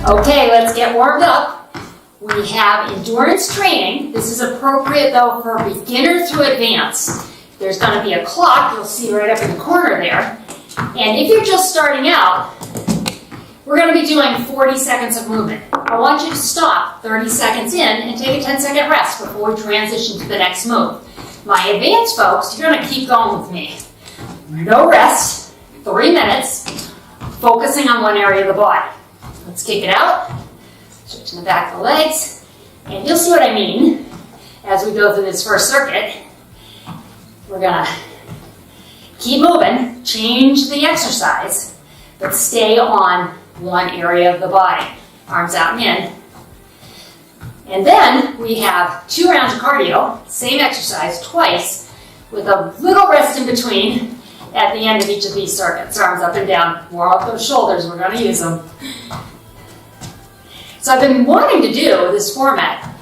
Okay, let's get warmed up. We have endurance training. This is appropriate though for beginner to advanced. There's going to be a clock, you'll see right up in the corner there. And if you're just starting out, we're going to be doing 40 seconds of movement. I want you to stop 30 seconds in and take a 10-second rest before we transition to the next move. My advanced folks, you're going to keep going with me. No rest, 3 minutes, focusing on one area of the body. Let's kick it out, switching the back of the legs, and you'll see what I mean as we go through this first circuit. We're going to keep moving, change the exercise, but stay on one area of the body. Arms out and in. And then we have 2 rounds of cardio, same exercise twice, with a little rest in between at the end of each of these circuits. Arms up and down, warm up those shoulders, we're going to use them. So I've been wanting to do this format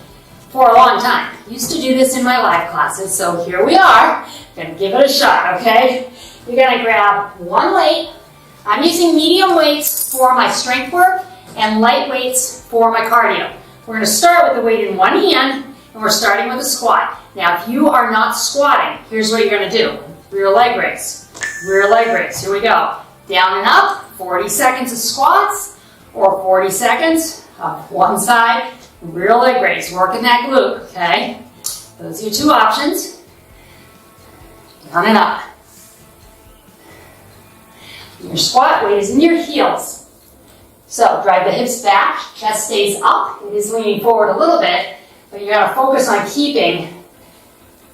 for a long time. Used to do this in my live classes, so here we are. Gonna give it a shot, okay? You're gonna grab one weight. I'm using medium weights for my strength work and light weights for my cardio. We're gonna start with the weight in one hand, and we're starting with a squat. Now, if you are not squatting, here's what you're gonna do. Rear leg raise, rear leg raise. Here we go. Down and up, 40 seconds of squats, or 40 seconds of one side, rear leg raise, working that glute, okay? Those are your 2 options. Down and up. Your squat weight is in your heels. So drive the hips back, chest stays up. It is leaning forward a little bit, but you're gonna focus on keeping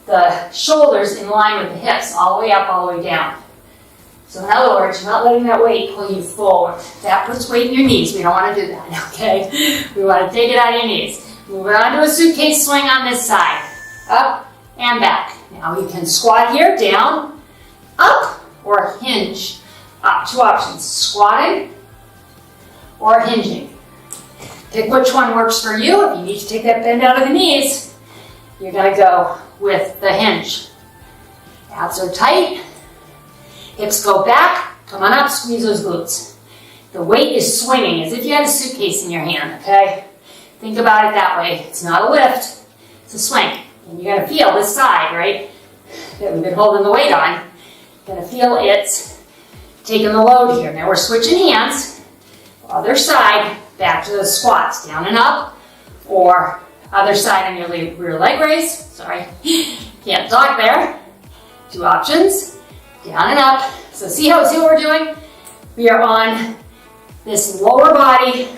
the shoulders in line with the hips, all the way up, all the way down. So in other words, you're not letting that weight pull you forward. That puts weight in your knees. We don't want to do that, okay? We want to take it out of your knees. Move it onto a suitcase swing on this side. Up and back. Now you can squat here, down, up, or hinge. Up. 2 options, squatting or hinging. Pick which one works for you. If you need to take that bend out of the knees, you're going to go with the hinge. Abs are tight. Hips go back, come on up, squeeze those glutes. The weight is swinging as if you had a suitcase in your hand, okay? Think about it that way. It's not a lift, it's a swing. And you're gonna feel this side, right, that we've been holding the weight on. You're gonna feel it taking the load here. Now we're switching hands. Other side, back to those squats, down and up, or other side on your rear leg raise. Sorry, can't talk there. 2 options. Down and up. So see what we're doing? We are on this lower body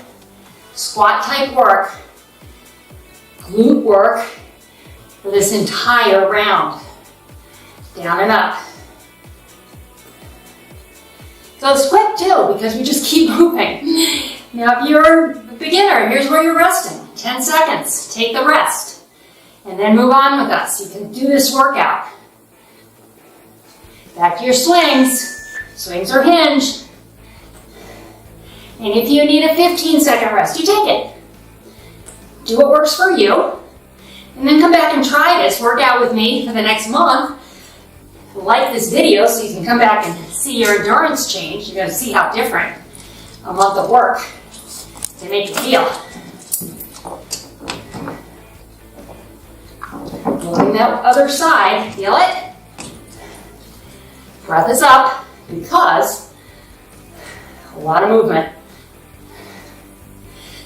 squat type work, glute work for this entire round. Down and up. So it's quick too because we just keep moving. Now if you're a beginner, here's where you're resting. 10 seconds. Take the rest. And then move on with us. You can do this workout. Back to your swings. Swings are hinged. And if you need a 15-second rest, you take it. Do what works for you. And then come back and try this. Work out with me for the next month. Like this video so you can come back and see your endurance change. You're going to see how different a month of work can make you feel. Moving that other side. Feel it? Breath is up because a lot of movement.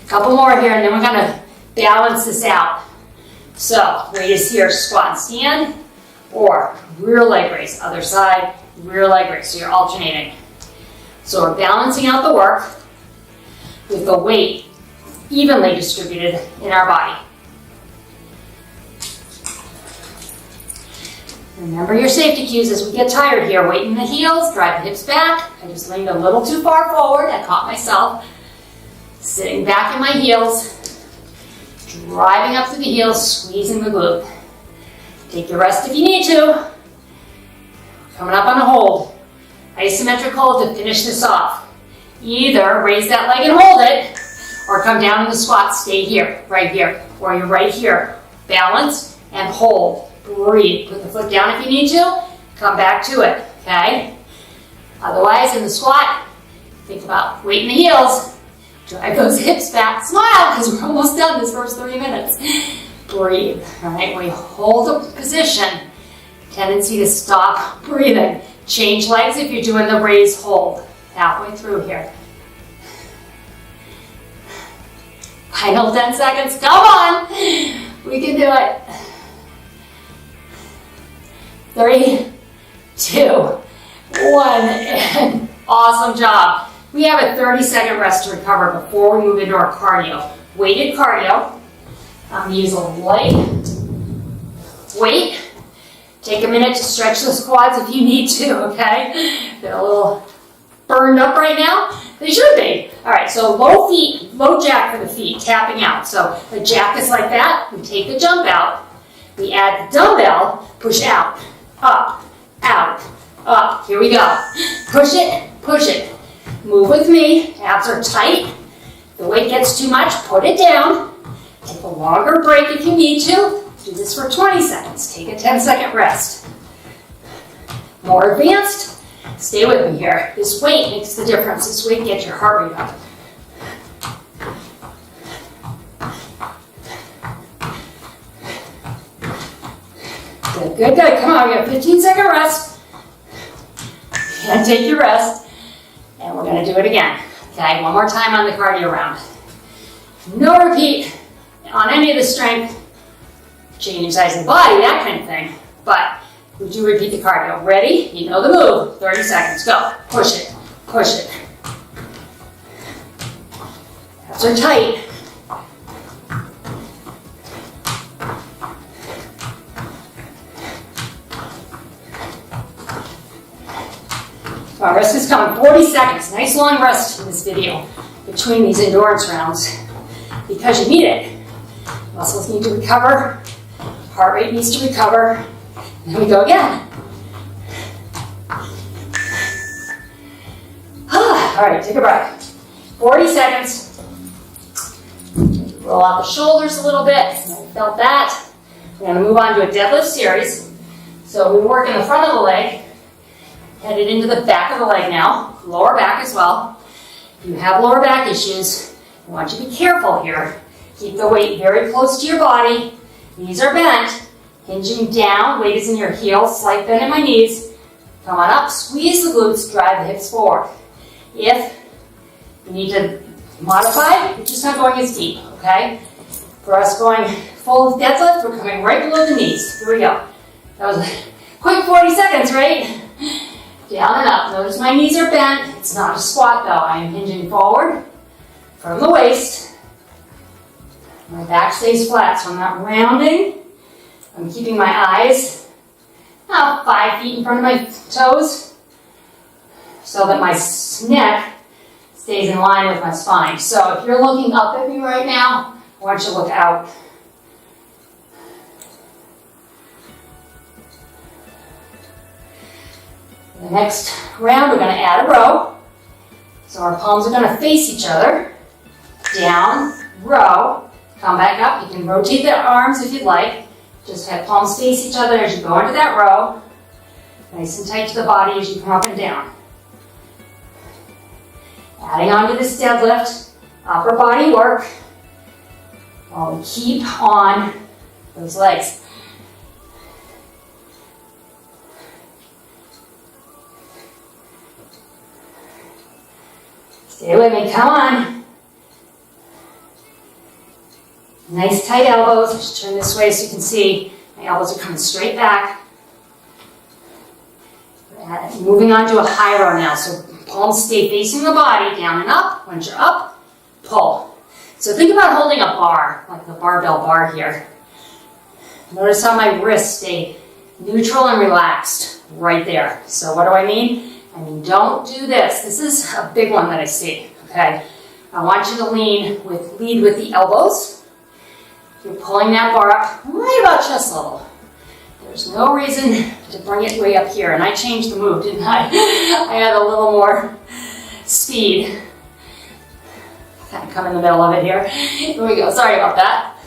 A couple more here and then we're going to balance this out. So weight is here, squat and stand, or rear leg raise, other side, rear leg raise. So you're alternating. So we're balancing out the work with the weight evenly distributed in our body. Remember your safety cues as we get tired here. Weight in the heels, drive the hips back. I just leaned a little too far forward. I caught myself. Sitting back in my heels, driving up through the heels, squeezing the glute. Take your rest if you need to. Coming up on a hold. Isometric hold to finish this off. Either raise that leg and hold it, or come down in the squat, stay here, right here, or you're right here. Balance and hold. Breathe. Put the foot down if you need to. Come back to it, okay? Otherwise, in the squat, think about weight in the heels. Drive those hips back. Smile, because we're almost done this first 30 minutes. Breathe. All right, we hold a position. Tendency to stop breathing. Change legs if you're doing the raise hold. Halfway through here. Final 10 seconds. Come on. We can do it. 3, 2, 1. And awesome job. We have a 30-second rest to recover before we move into our cardio. Weighted cardio. I'm going to use a light weight. Take a minute to stretch those quads if you need to, okay? They're a little burned up right now. They should be. All right, so low jack for the feet, tapping out. So the jack is like that. We take the jump out. We add the dumbbell, push out, up, out, up. Here we go. Push it, push it. Move with me. Abs are tight. If the weight gets too much, put it down. Take a longer break if you need to. Do this for 20 seconds. Take a 10-second rest. More advanced. Stay with me here. This weight makes the difference. This weight gets your heart rate up. Good, good, good. Come on, we have a 15-second rest. And take your rest. And we're going to do it again. Okay, one more time on the cardio round. No repeat on any of the strength, changing size of the body, that kind of thing. But we do repeat the cardio. Ready? You know the move. 30 seconds. Go. Push it. Push it. Abs are tight. Our rest is coming. 40 seconds. Nice long rest in this video between these endurance rounds because you need it. Muscles need to recover. Heart rate needs to recover. And then we go again. All right, take a breath. 40 seconds. Roll out the shoulders a little bit. Felt that. We're going to move on to a deadlift series. So we work in the front of the leg, headed into the back of the leg now. Lower back as well. If you have lower back issues, I want you to be careful here. Keep the weight very close to your body. Knees are bent. Hinging down. Weight is in your heels. Slight bend in my knees. Come on up. Squeeze the glutes. Drive the hips forward. If you need to modify, you're just not going as deep, okay? For us going full deadlift, we're coming right below the knees. Here we go. That was a quick 40 seconds, right? Down and up. Notice my knees are bent. It's not a squat though. I am hinging forward from the waist. My back stays flat, so I'm not rounding. I'm keeping my eyes about 5 feet in front of my toes so that my neck stays in line with my spine. So if you're looking up at me right now, I want you to look out. The next round, we're going to add a row. So our palms are going to face each other. Down, row, come back up. You can rotate the arms if you'd like. Just have palms face each other as you go into that row. Nice and tight to the body as you come up and down. Adding on to this deadlift, upper body work, while we keep on those legs. Stay with me, come on. Nice tight elbows. Just turn this way so you can see my elbows are coming straight back. Moving on to a high row now. So palms stay facing the body, down and up. Once you're up, pull. So think about holding a bar, like the barbell bar here. Notice how my wrists stay neutral and relaxed right there. So what do I mean? I mean, don't do this. This is a big one that I see, okay? I want you to lead with the elbows. You're pulling that bar up right about chest level. There's no reason to bring it way up here. And I changed the move, didn't I? I had a little more speed. Kind of come in the middle of it here. Here we go. Sorry about that.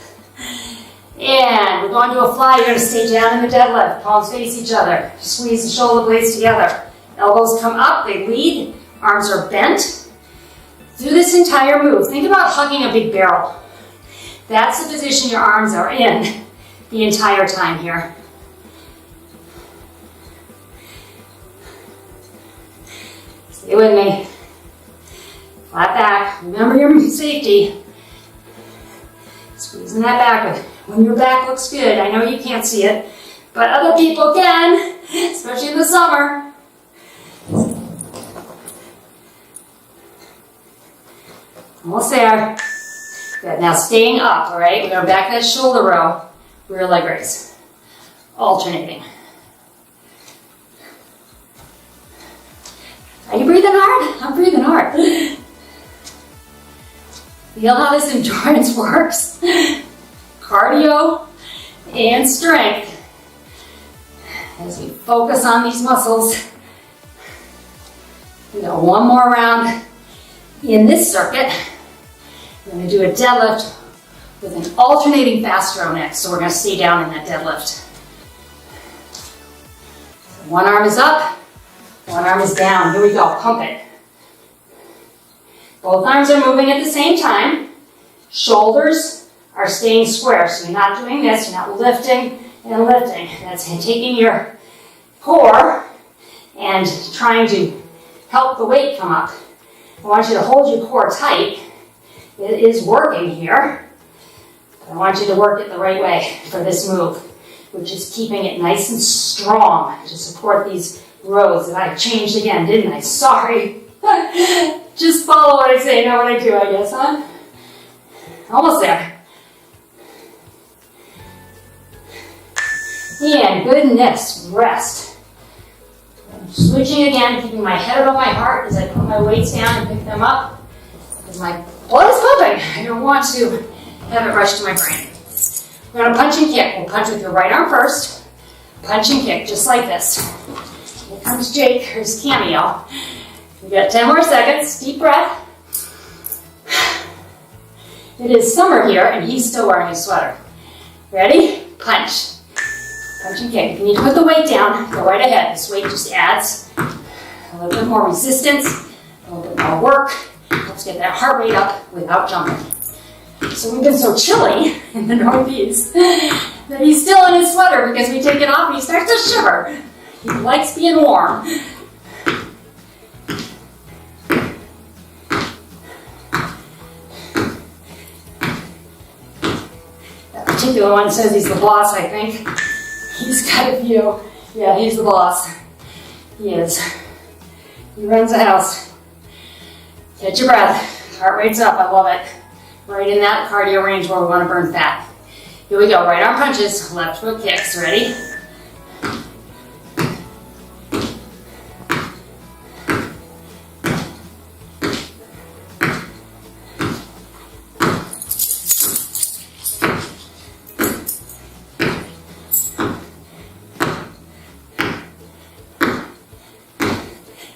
And we're going to a fly. You're going to stay down in the deadlift. Palms face each other. Squeeze the shoulder blades together. Elbows come up, they lead, arms are bent. Through this entire move, think about hugging a big barrel. That's the position your arms are in the entire time here. Stay with me. Flat back. Remember your safety. Squeezing that back. When your back looks good, I know you can't see it, but other people can, especially in the summer. Almost there. Good. Now staying up, all right? We're going back that shoulder row, rear leg raise. Alternating. Are you breathing hard? I'm breathing hard. Feel how this endurance works? Cardio and strength. As we focus on these muscles. We got one more round in this circuit. We're going to do a deadlift with an alternating fast row next. So we're going to stay down in that deadlift. One arm is up, one arm is down. Here we go, pump it. Both arms are moving at the same time. Shoulders are staying square. So you're not doing this, you're not lifting and lifting. That's taking your core and trying to help the weight come up. I want you to hold your core tight. It is working here. But I want you to work it the right way for this move, which is keeping it nice and strong to support these rows. And I changed again, didn't I? Sorry. Just follow what I say, not what I do, I guess, huh? Almost there. And goodness, rest. I'm switching again, keeping my head above my heart as I put my weights down and pick them up. Because my blood is pumping. I don't want to have it rush to my brain. We're going to punch and kick. We'll punch with your right arm first. Punch and kick, just like this. Here comes Jake, his cameo. We got 10 more seconds. Deep breath. It is summer here, and he's still wearing his sweater. Ready? Punch. Punch and kick. If you need to put the weight down, go right ahead. This weight just adds a little bit more resistance, a little bit more work. Let's get that heart rate up without jumping. So we've been so chilly in the Northeast that he's still in his sweater because we take it off and he starts to shiver. He likes being warm. That particular one says he's the boss, I think. He's got a view. Yeah, he's the boss. He is. He runs the house. Catch your breath. Heart rate's up. I love it. Right in that cardio range where we want to burn fat. Here we go. Right arm punches, left foot kicks. Ready?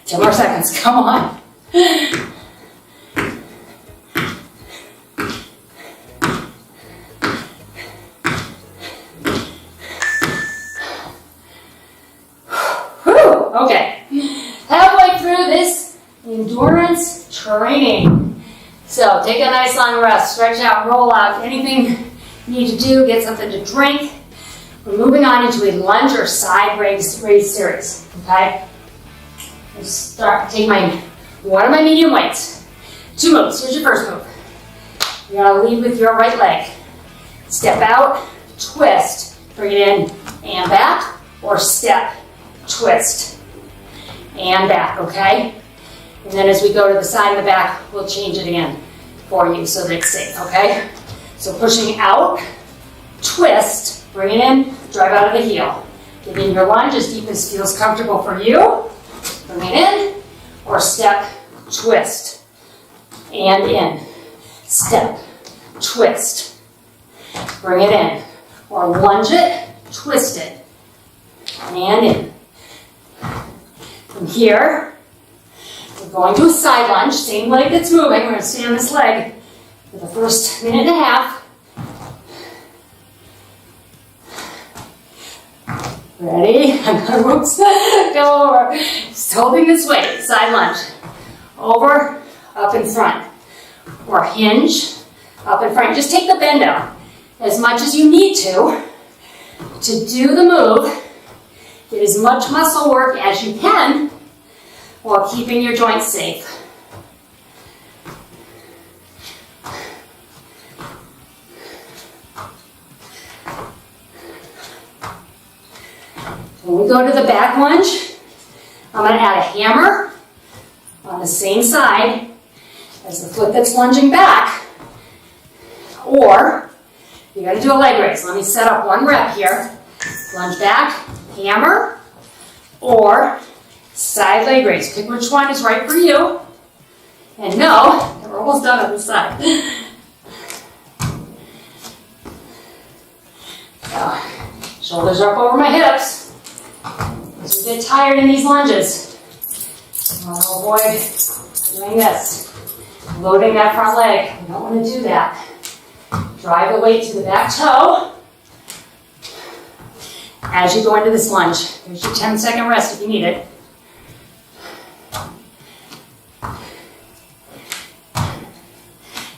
Ten more seconds. Come on. Okay, halfway through this endurance training. So take a nice long rest, stretch out, roll out, anything you need to do, get something to drink. We're moving on into a lunge or side raise series, okay? Take one of my medium weights. 2 moves, here's your first move. You're gonna lead with your right leg. Step out, twist, bring it in and back, or step, twist, and back, okay? And then as we go to the side and the back, we'll change it again for you so that it's safe, okay? So pushing out, twist, bring it in, drive out of the heel. Get in your lunge as deep as feels comfortable for you. Bring it in, or step, twist, and in. Step, twist, bring it in. Or lunge it, twist it, and in. From here, we're going to a side lunge, same leg that's moving. We're going to stay on this leg for the first minute and a half. Ready? I'm gonna, whoops, go over. Just holding this weight, side lunge. Over, up in front. Or hinge, up in front. Just take the bend out as much as you need to do the move. Get as much muscle work as you can while keeping your joints safe. When we go to the back lunge, I'm going to add a hammer on the same side as the foot that's lunging back. Or you're going to do a leg raise. Let me set up one rep here. Lunge back, hammer, or side leg raise. Pick which one is right for you. And no, we're almost done on this side. Shoulders are up over my hips. As we get tired in these lunges, I want to avoid doing this. Loading that front leg. We don't want to do that. Drive the weight to the back toe as you go into this lunge. There's your 10-second rest if you need it.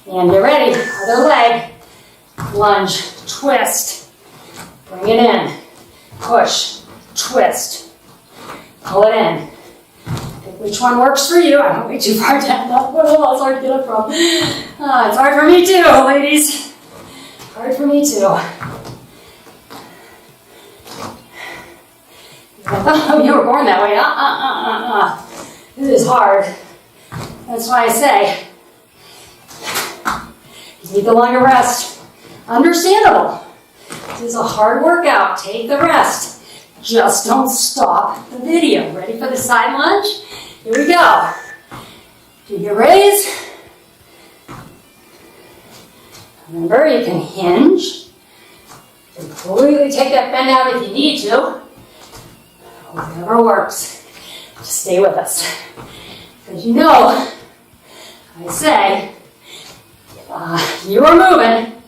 And get ready. Other leg. Lunge. Twist. Bring it in. Push. Twist. Pull it in. Pick which one works for you. I don't way too far down. It's hard to get up from. It's hard for me too, ladies. Hard for me too. Oh, you were born that way. This is hard. That's why I say you need the longer rest. Understandable. This is a hard workout. Take the rest. Just don't stop the video. Ready for the side lunge? Here we go. Do your raise. Remember, you can hinge. Completely take that bend out if you need to. Whatever works. Just stay with us. Because you know, I say, if you are moving,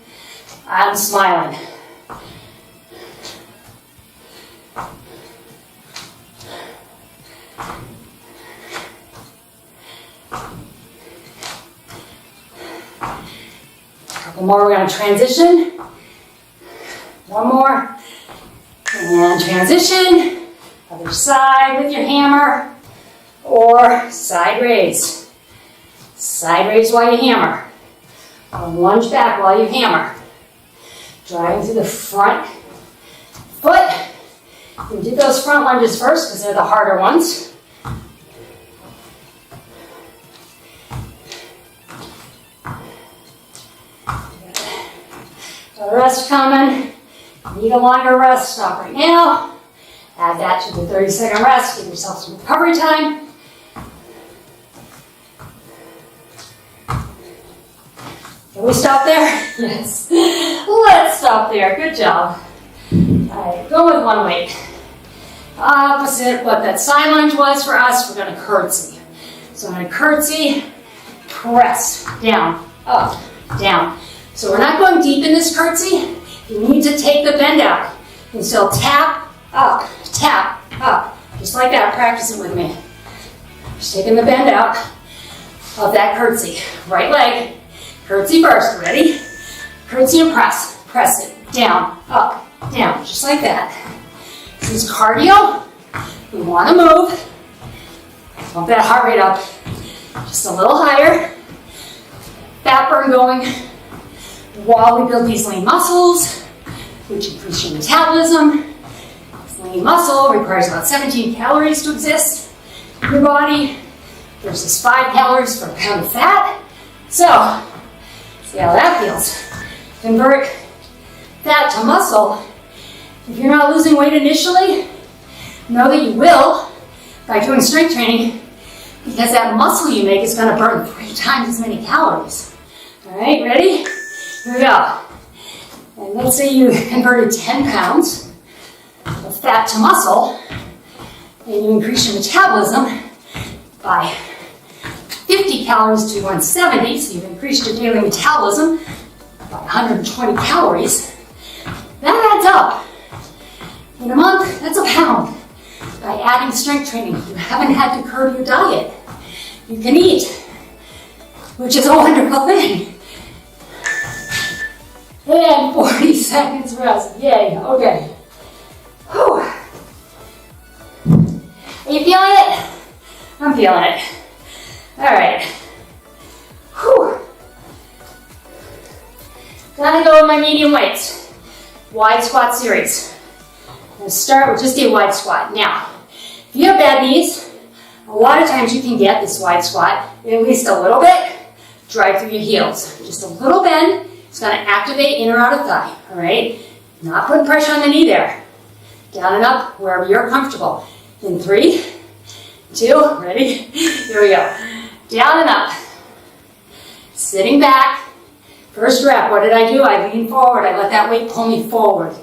I'm smiling. Couple more, we're going to transition. One more. And transition. Other side with your hammer. Or side raise. Side raise while you hammer. Or lunge back while you hammer. Driving through the front foot. We did those front lunges first because they're the harder ones. The rest coming. Need a longer rest. Stop right now. Add that to the 30-second rest. Give yourself some recovery time. Can we stop there? Yes. Let's stop there. Good job. All right, go with one weight. Opposite what that side lunge was for us, we're going to curtsy. So I'm going to curtsy, press, down, up, down. So we're not going deep in this curtsy. You need to take the bend out. You can still tap, up, just like that. Practice it with me. Just taking the bend out of that curtsy. Right leg, curtsy first. Ready? Curtsy and press. Press it. Down, up, down. Just like that. This is cardio. We want to move. Bump that heart rate up just a little higher. Fat burn going while we build these lean muscles, which increase your metabolism. This lean muscle requires about 17 calories to exist in your body versus 5 calories for a pound of fat. So, see how that feels. Convert fat to muscle. If you're not losing weight initially, know that you will by doing strength training, because that muscle you make is going to burn 3 times as many calories. All right, ready? Here we go. And let's say you converted 10 pounds of fat to muscle, and you increase your metabolism by 50 calories to 170, so you've increased your daily metabolism by 120 calories. That adds up. In a month, that's a pound. By adding strength training, you haven't had to curb your diet. You can eat, which is a wonderful thing. And 40 seconds rest. Yay, okay. Whew. Are you feeling it? I'm feeling it. All right. Whew. Gotta go with my medium weights. Wide squat series. Let's start with just a wide squat. Now, if you have bad knees, a lot of times you can get this wide squat at least a little bit. Drive through your heels. Just a little bend. It's going to activate inner outer thigh. All right? Not putting pressure on the knee there. Down and up wherever you're comfortable. In 3, 2, ready? Here we go. Down and up. Sitting back. First rep, what did I do? I leaned forward. I let that weight pull me forward.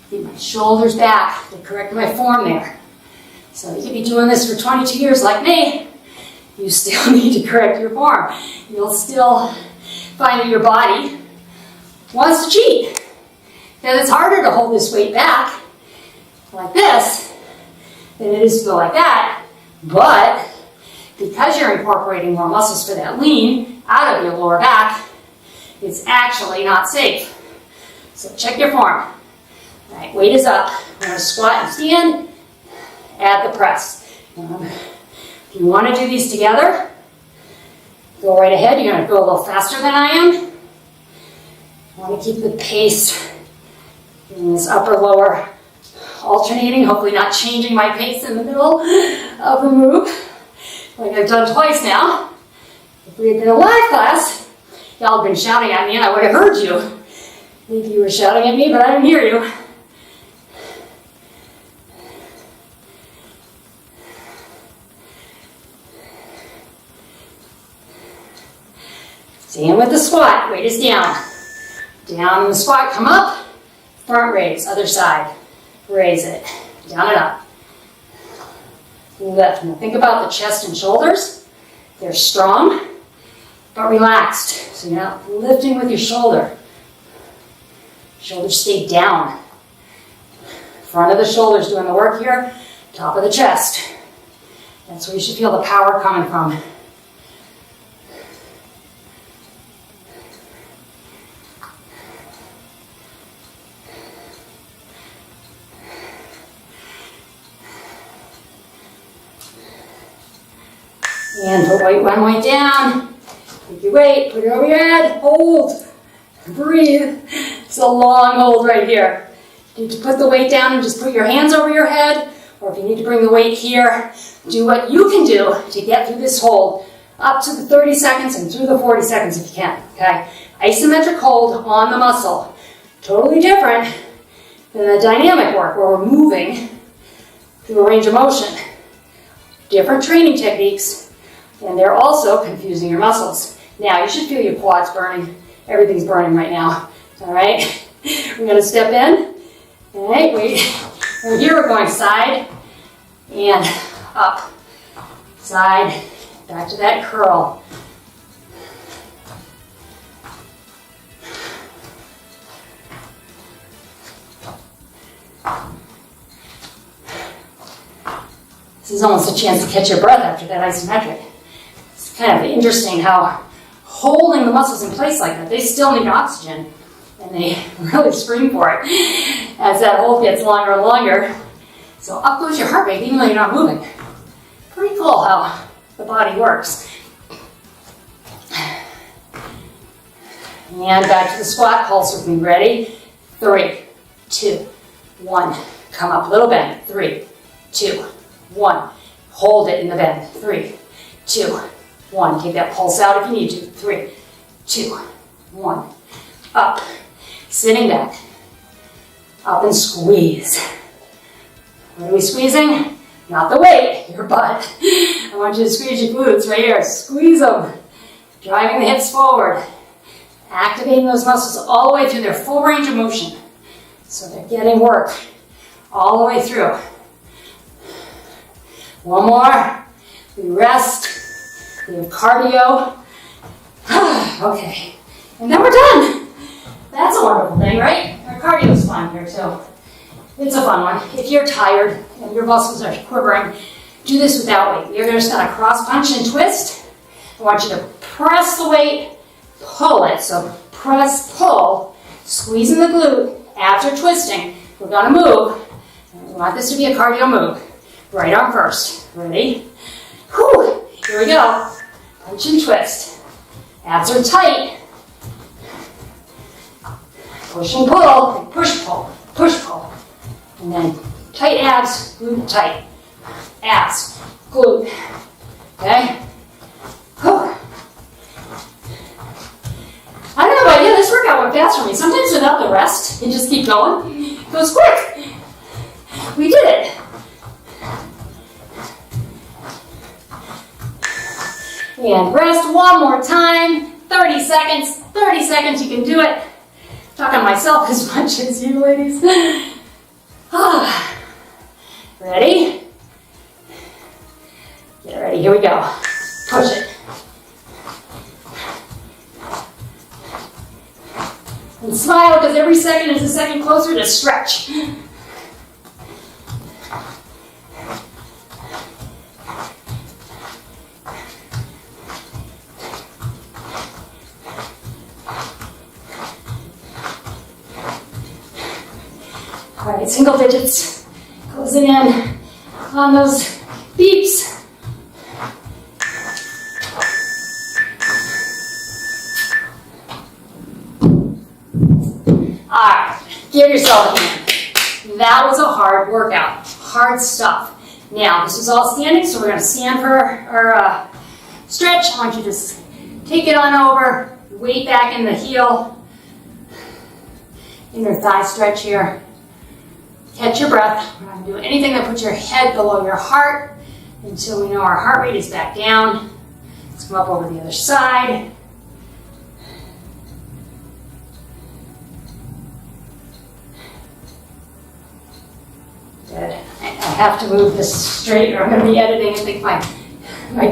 Keep my shoulders back to correct my form there. So you could be doing this for 22 years like me. You still need to correct your form. You'll still find that your body wants to cheat. Because it's harder to hold this weight back like this than it is to go like that. But because you're incorporating more muscles for that lean out of your lower back, it's actually not safe. So check your form. All right, weight is up. We're going to squat and stand. Add the press. If you want to do these together, go right ahead. You're going to go a little faster than I am. I want to keep the pace in this upper-lower alternating, hopefully not changing my pace in the middle of a move, like I've done twice now. If we had been a live class, y'all have been shouting at me and I would have heard you. Maybe you were shouting at me, but I didn't hear you. Same with the squat. Weight is down. Down in the squat, come up. Front raise, other side. Raise it. Down and up. Lift. Now think about the chest and shoulders. They're strong, but relaxed. So you're not lifting with your shoulder. Shoulders stay down. Front of the shoulders doing the work here. Top of the chest. That's where you should feel the power coming from. And put one weight down. Take your weight, put it over your head, hold, breathe. It's a long hold right here. You need to put the weight down and just put your hands over your head, or if you need to bring the weight here, do what you can do to get through this hold up to the 30 seconds and through the 40 seconds if you can, okay? Isometric hold on the muscle. Totally different than the dynamic work where we're moving through a range of motion. Different training techniques. And they're also confusing your muscles. Now, you should feel your quads burning. Everything's burning right now. All right? We're going to step in. All right, wait. From here, we're going side and up. Side, back to that curl. This is almost a chance to catch your breath after that isometric. It's kind of interesting how holding the muscles in place like that, they still need oxygen, and they really scream for it as that hold gets longer and longer. So up goes your heart rate even though you're not moving. Pretty cool how the body works. And back to the squat, pulse with me. Ready? 3, 2, 1. Come up, little bend. 3, 2, 1. Hold it in the bend. 3, 2, 1. Take that pulse out if you need to. 3, 2, 1. Up. Sitting back. Up and squeeze. What are we squeezing? Not the weight, your butt. I want you to squeeze your glutes right here. Squeeze them. Driving the hips forward. Activating those muscles all the way through their full range of motion. So they're getting work all the way through. One more. We rest. We have cardio. Okay. And then we're done. That's a wonderful thing, right? Our cardio's fun here too. It's a fun one. If you're tired and your muscles are quivering, do this without weight. You're just going to cross punch and twist. I want you to press the weight, pull it. So press, pull, squeezing the glute after twisting. We're going to move. We want this to be a cardio move. Right arm first. Ready? Whew. Here we go. Punch and twist. Abs are tight. Push and pull. Push, pull. Push, pull. And then tight abs, glute tight. Abs, glute. Okay? Whew. I don't know about you, this workout went fast for me. Sometimes without the rest, and just keep going, it goes quick. We did it. And rest one more time. 30 seconds. 30 seconds, you can do it. I'm talking to myself as much as you ladies. Ready? Get ready, here we go. Push it. And smile, because every second is a second closer to stretch. All right, single digits. Closing in on those beeps. Alright, give yourself a hand. That was a hard workout. Hard stuff. Now, this is all standing, so we're going to stand for our stretch. I want you to just take it on over, weight back in the heel. Inner thigh stretch here. Catch your breath. We're not going to do anything that puts your head below your heart until we know our heart rate is back down. Let's come up over the other side. Good. I have to move this straight or I'm going to be editing and think my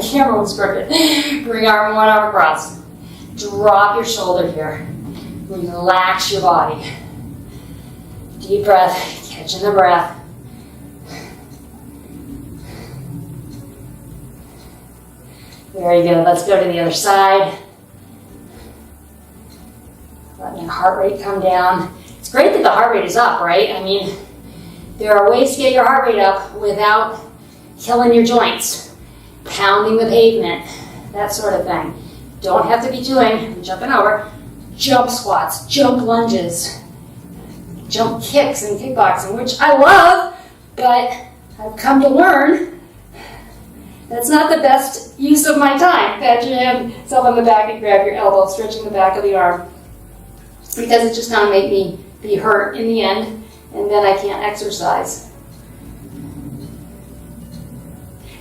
camera was crooked. Bring arm one arm across. Drop your shoulder here. Relax your body. Deep breath. Catching the breath. Very good. Let's go to the other side. Letting your heart rate come down. It's great that the heart rate is up, right? I mean, there are ways to get your heart rate up without killing your joints, pounding the pavement, that sort of thing. Don't have to be doing, jumping over, jump squats, jump lunges, jump kicks in kickboxing, which I love, but I've come to learn that's not the best use of my time. Pat your yourself on the back and grab your elbow, stretching the back of the arm, because it's just going to make me be hurt in the end. And then I can't exercise.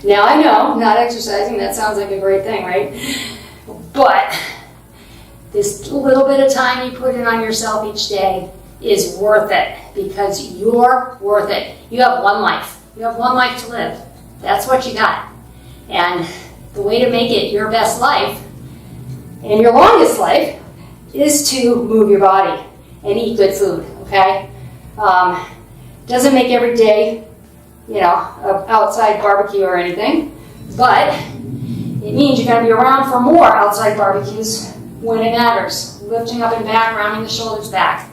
Now I know, not exercising, that sounds like a great thing, right? But this little bit of time you put in on yourself each day is worth it, because you're worth it. You have one life. You have one life to live. That's what you got. And the way to make it your best life and your longest life is to move your body and eat good food, okay? Doesn't make every day, outside barbecue or anything, but it means you gotta be around for more outside barbecues when it matters. Lifting up and back, rounding the shoulders back.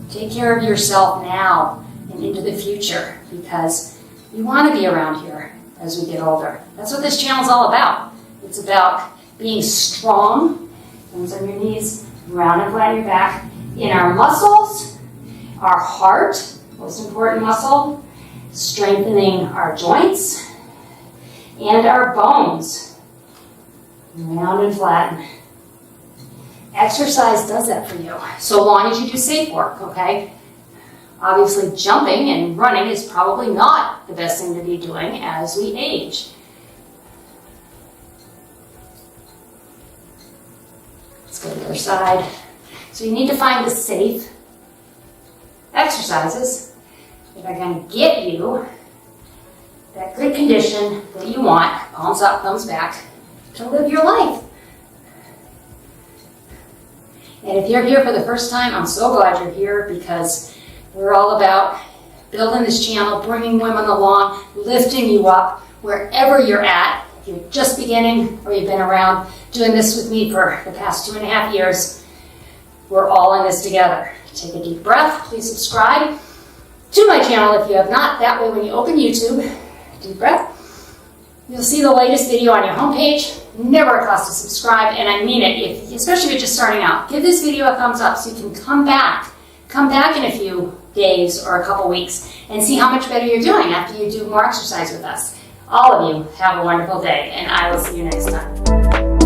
Take care of yourself now and into the future, because you want to be around here as we get older. That's what this channel is all about. It's about being strong, hands on your knees, round and flat your back, in our muscles, our heart, most important muscle, strengthening our joints, and our bones. Round and flatten. Exercise does that for you, so long as you do safe work, okay? Obviously, jumping and running is probably not the best thing to be doing as we age. Let's go to the other side. So you need to find the safe exercises that are going to get you that good condition that you want, palms up, thumbs back, to live your life. And if you're here for the first time, I'm so glad you're here, because we're all about building this channel, bringing women along, lifting you up wherever you're at. If you're just beginning or you've been around doing this with me for the past 2.5 years, we're all in this together. Take a deep breath. Please subscribe to my channel if you have not. That way when you open YouTube, deep breath, you'll see the latest video on your homepage. Never a cost to subscribe, and I mean it, especially if you're just starting out. Give this video a thumbs up so you can come back in a few days or a couple weeks and see how much better you're doing after you do more exercise with us. All of you have a wonderful day, and I will see you next time.